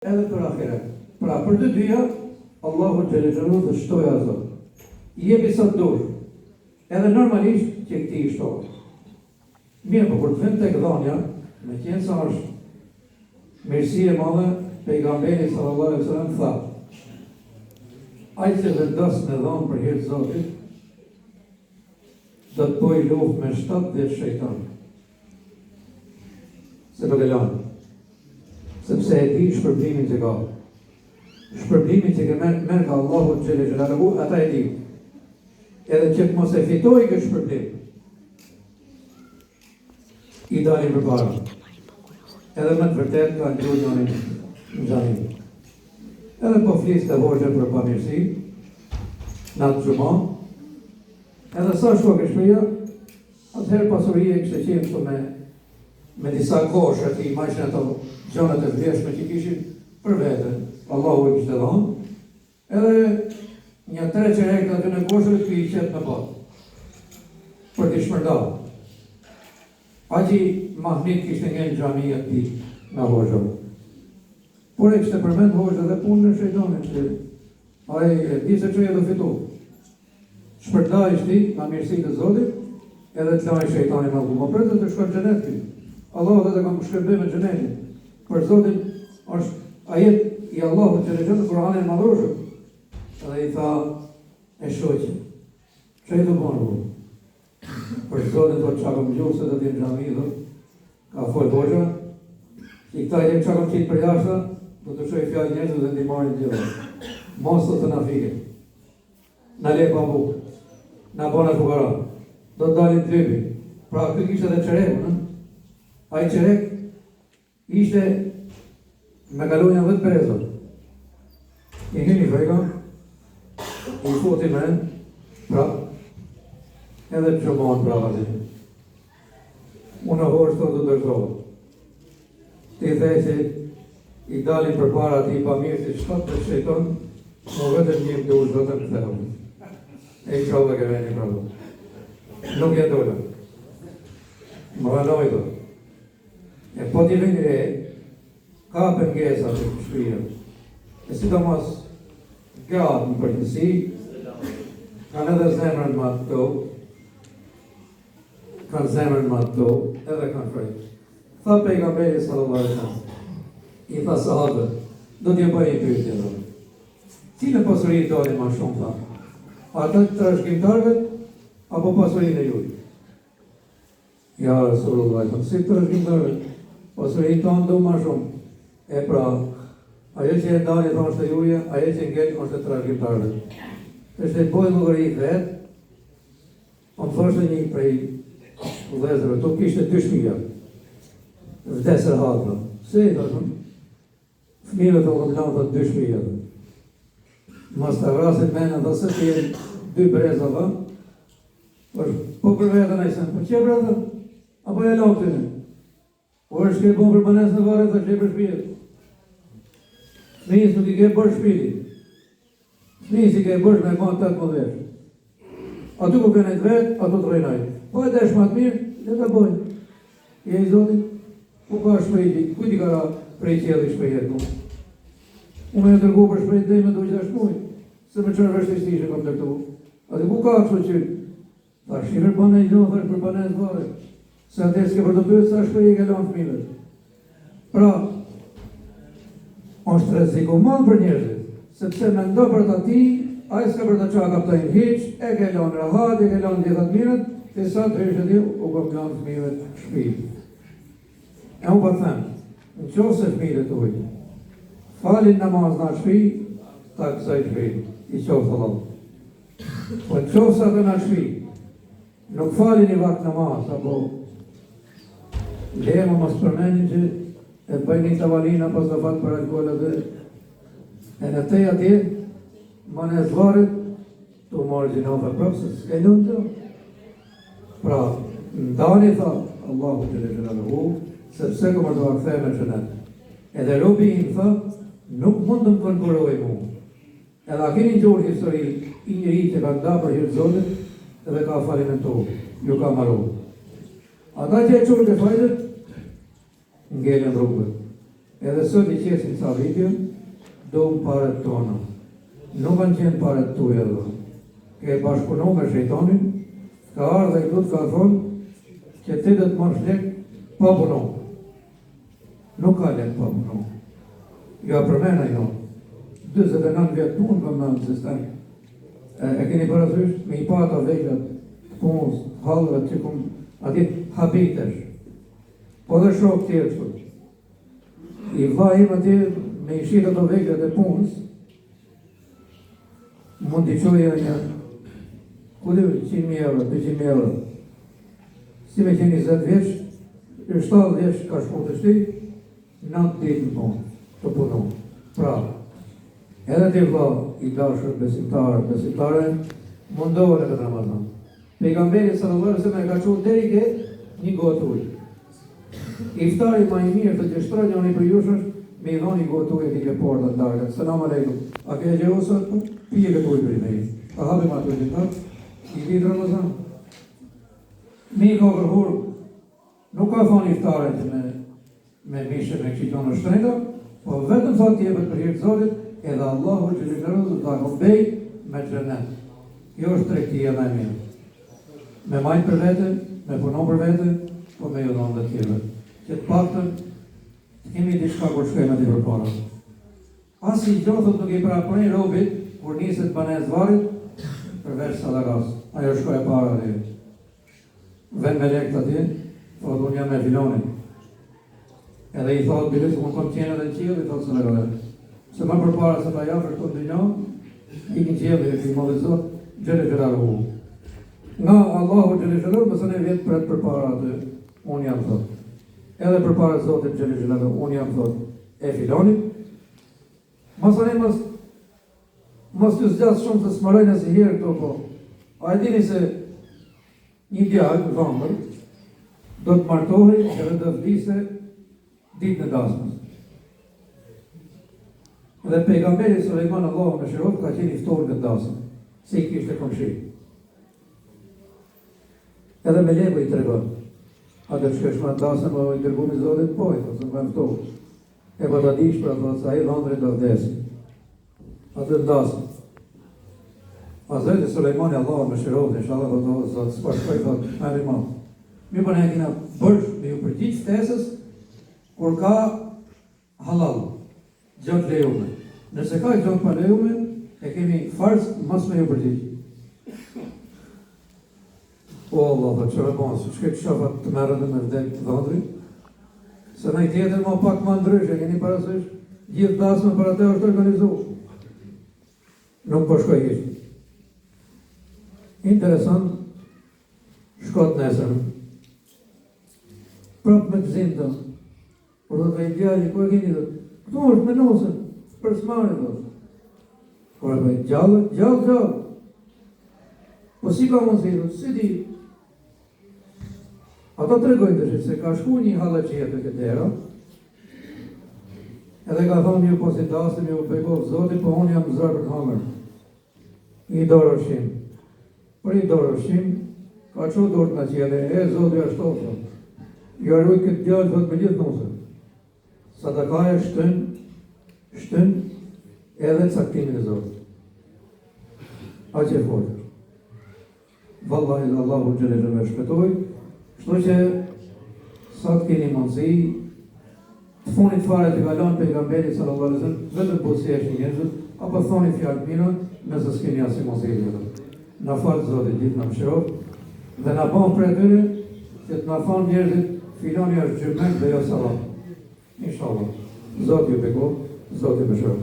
edhe për ahiret. Pra, për të dyja, Allahu Xhelexhalu të shtoj ato. I jepi sa dush. Edhe normalisht që këti i shtohet. Mirë, po kur të vend tek dhënia, me qenë sa është mirësi e madhe, pejgamberi sallallahu alaihi wasallam tha: ai që vendos me dhënë për hir të Zotit, do të bëjë luftë me 70 shejtan. Se do të lanë. Sepse e di shpërblimin që ka. Shpërblimin që merr nga Allahu Xhelexhalu, ata e di. Edhe që të mos e fitoj këtë shpërblim, i dalin për para. Edhe me të vërtet ka ndru njërin në xhami. Edhe po flisë të hoxhe për pamirësi, në atë gjuma, edhe sa shko këshpëria, atëherë pasurie kështë qenë këtu me disa koshe të imajshën ato gjonët e vjeshme që kishin për vetën. Allahu e kështë dhënë, edhe një 3 qerek të aty në koshëve të i qetë në patë, për t'i shmërda. Haxhi Mahmit kishte ngel xhamia e tij me hoxhën. Por e kishte përmend hoxhën dhe punën e shejtanit që ai e di se çfarë do fitu. Shpërndaj ti nga mirësitë e Zotit, edhe të lajë shejtanin me gjumë. Për të shkojë në xhenet ti. Allahu do të kam shkëmbë me xhenetin. Për Zotin është ajet i Allahut që lexon në Kur'anin e Madhëshëm. Edhe i tha e shoqë. Çfarë do bëni? Për Zotin do të çakëm gjurë se do t'jem xhami, ka folë hoxha, i këta jem çakëm qitë për jashtë, do të shoj fjallë njerëzve dhe t'i marrin gjithë. Mos të na fike. Na le pa bukë, na bona fukara, do të dalin trypi. Pra këtë kishte edhe qerekun, ai qerek ishte me kalonja 10 brezot. I hyni freka, i futi me, pra, edhe të qëmonë prava të një. Unë hoqë të të dërtojë. Ti thej që i dalin për para ti i pamirë që 7 shejton, më vetëm një të ushë vetëm të thehëm. E i qovë dhe kërveni pravo. Nuk e dole. Më rënoj të. E po t'i vënë re, ka pëngesa të shpirë. E si do mos gatë në përgjësi, kanë edhe zemrën ma të do, kanë zemrën ma të do, edhe kanë frejtë. Tha pejgamberi sallallahu alaihi wasallam, i tha sahabët, do t'je bëj një pyetje dhe. Cile pasuri doli ma shumë, tha? Ata të trashëgimtarëve, apo pasurinë e juaj? Ja, Rasulullah, si trashëgimtarëve, pasurinë tonë do ma shumë. E pra, ajo që e dali thonë është e juaja, ajo që ngel është e trashëgimtarëve. Është e bojë llogari vetë, më thoshte një prej vëllezërve, tu kishte 2 shtëpia. Vdesër hatë. Se i thashëm, fëmijëve të vëllaut të 2 shtëpia. Mos të vrasin mendën dhe se të jenë 2 breza dhe, po për vetën ai sen, po çe breza? Apo e lanë tyne? Po është ke bon për banesë në varet dhe që e për shpijet. Fëmijës nuk i ke bërë shpiti. Fëmijës i ke bërë me ma 8 vesh. Atu ku kënë e të vetë, atu të rejnaj. Po e desh ma të mirë, dhe të bojnë. Je i Zotit, ku ka shpejti, kujti ka prej qedhi shpejt mu. Unë e tërgu për shpejt dhe me do që dhe shmuj, se me qërë vështishti që kom të këtu. Ati ku ka kështu që, ta shirër bëne i gjohë, për banes vare, se atë s'ke për të bëjtë sa shpejt i ke lanë fëmijët. Pra, është rrezikoman për njerëzit, sepse me ndo për të ti, a i s'ka për të qa kaptajnë hiq, e ke lanë rahat, e ke lanë gjithat mirët, të sa të rishë ti, u kom lanë fëmijët shpijt. E u për them, në qovë se fëmijët të ujtë, falin namaz në shpijt, ta kësaj shpijt, i qovë të lau. Po në qovë sa të në shpijt, nuk falin i vakt namaz, apo lema mos përmenin që e bëjnë një tavalina pas të fatë për alkoholet dhe e në tej atje, ma në zvarit, të marrë gjinofe prapë, s'ke njën të. Pra, ndani tha, Allahu Xhelexhalu, sepse këmër të akthej me qënet. Edhe robi i më tha, nuk mund të më përkuroj mu. Edhe a keni gjurë histori, i njëri që ka nda për hirë Zotit, edhe ka falimentu, ju ka maru. Ata që e qurë të fajdet, ngellën rrugët. Edhe sot I qesin ca video, do më paret tona. Nuk kanë qenë paret tuja dhe. Ke bashkëpunu me shejtonin, ka ardhë dhe I du të ka thonë që ti dhe të marrësh lek pa punu. Nuk ka lek pa punu. Ja përmena jo. 29 vjetë punë për me në sistem. E keni parasysh me I pata vejlat të punës, halëve që kumë ati habitesh. Po dhe shok tjerë që. I vla im ati me I shqit ato vejlat e punës, mund t'i qoja një, ku dhe 100.000 euro, 200.000 euro. Si me qenë 20 vjeç, 7 vjeç ka shku të shti, 9 ditë në punë, të punu. Pra, edhe t'i vla I dashur besimtare, mundohën e këtë Ramazan. Pejgamberi sallallahu alaihi wasallam e ka qenë deri ke një gotë ujë. Iftari më I mirë të gjështroj njëri për jush është me I dhoni gotë ujë t'i ke porta ndarë. Selam aleikum. A ke gjeru sot? Pije këtë ujë për I me I. A hapim ato I ditar? I ditë Ramazan. Mi ka kërhur, nuk ka thonë iftare që me mishë me këshiton në shtrejta, po vetëm thot t'i jepet për hirtë Zotit, edhe Allahu që lëkërëzë t'a kombej me xhenet. Jo është tregtia më e mirë. Me majtë për vete, me punon për vete, po me ju dhonë dhe tjere. Që të paktën, kemi diçka kur shkojmë aty përpara. As I gjothët nuk I prapërin robit, kur niset banes varit, përveç sadakas. Ajo shkoj e para dhe. Ven me lekt atje, thot unë jam me filonin. Edhe I thot bilis, unë kom qenë edhe në qilë, I thot së në gëve. Se më përpara se ta jafër të në dynjo, I në qilë dhe I më dhe zot, gjele gjelalu hu. Nga Allahu gjele gjelalu, mësën e vjetë për përpara atë, unë jam thot. Edhe përpara Zotit gjele gjelalu, unë jam thot, e filonin. Mësën e mos të zgjatë shumë të smarojnë e si herë këto po. A e dini se një djallë, vëmbër, do të martohi edhe do vdiste ditë në dasmës. Dhe pejgamberi Sulejman Allahu me shirov ka qenë I ftorë në dasmë, se I kishte komshi. Edhe me lebu I tregon. A dhe që shma në dasëm o I dërgumi Zotit pojtë, ose me ftorë. E pa ta dish pra thot, sa I dhëndrit do vdesi. A dhe në dasëm. Hazreti Sulejmani Allahu me shirov, inshallah do të zotë, s'pa shkoj thot, me rimam. Mi për ne kina bërsh me ju përgjith ftesës, kur ka halal, gjatë lejume. Nëse ka gjatë pa lejume, e kemi farz mas me ju përgjith. O Allah, dhe qërë mos, shkët shafat të merën dhe me vdek të dhëndri, se në I tjetër ma pak ma ndrysh, e keni parasysh, gjithë dasme për atë është organizu. Nuk po shkoj ishtë. Interesant, shkot nesër. Prap me të zinë të, por dhe të I djali, ku e keni dhe, këtu është me nosën, për smari dhe. Por e bëjt, gjallë. Po si ka mos vidu, si di. Ato të regojnë të gjithë, se ka shku një halaqia të këtera, edhe ka thonë një po si dasim, ju pejkovë Zotit, po unë jam zërë për hamër. I dorë shim. Për I dorë shim, ka që dorë në qjede, e Zotit është tofë. Jo arruj këtë djallë vëtë me gjithë nusën. Sa të ka e shtën, edhe caktimin e Zotit. A që e forë. Vallahi Allahu gjele gjele shpetoj, shto që sa të keni mundësi, të fonit fare të kalon pejgamberi sallallahu alaihi wasallam, vetëm po si është njerëzit, apo thoni fjalë mira, nëse s'keni asnjë mundësi. Na fal Zoti gjithë na mëshiroj dhe na bën për atyre që të na thonë njerëzit filoni është gjymek dhe jo sallat. Inshallah. Zoti ju bekoj, Zoti mëshiroj.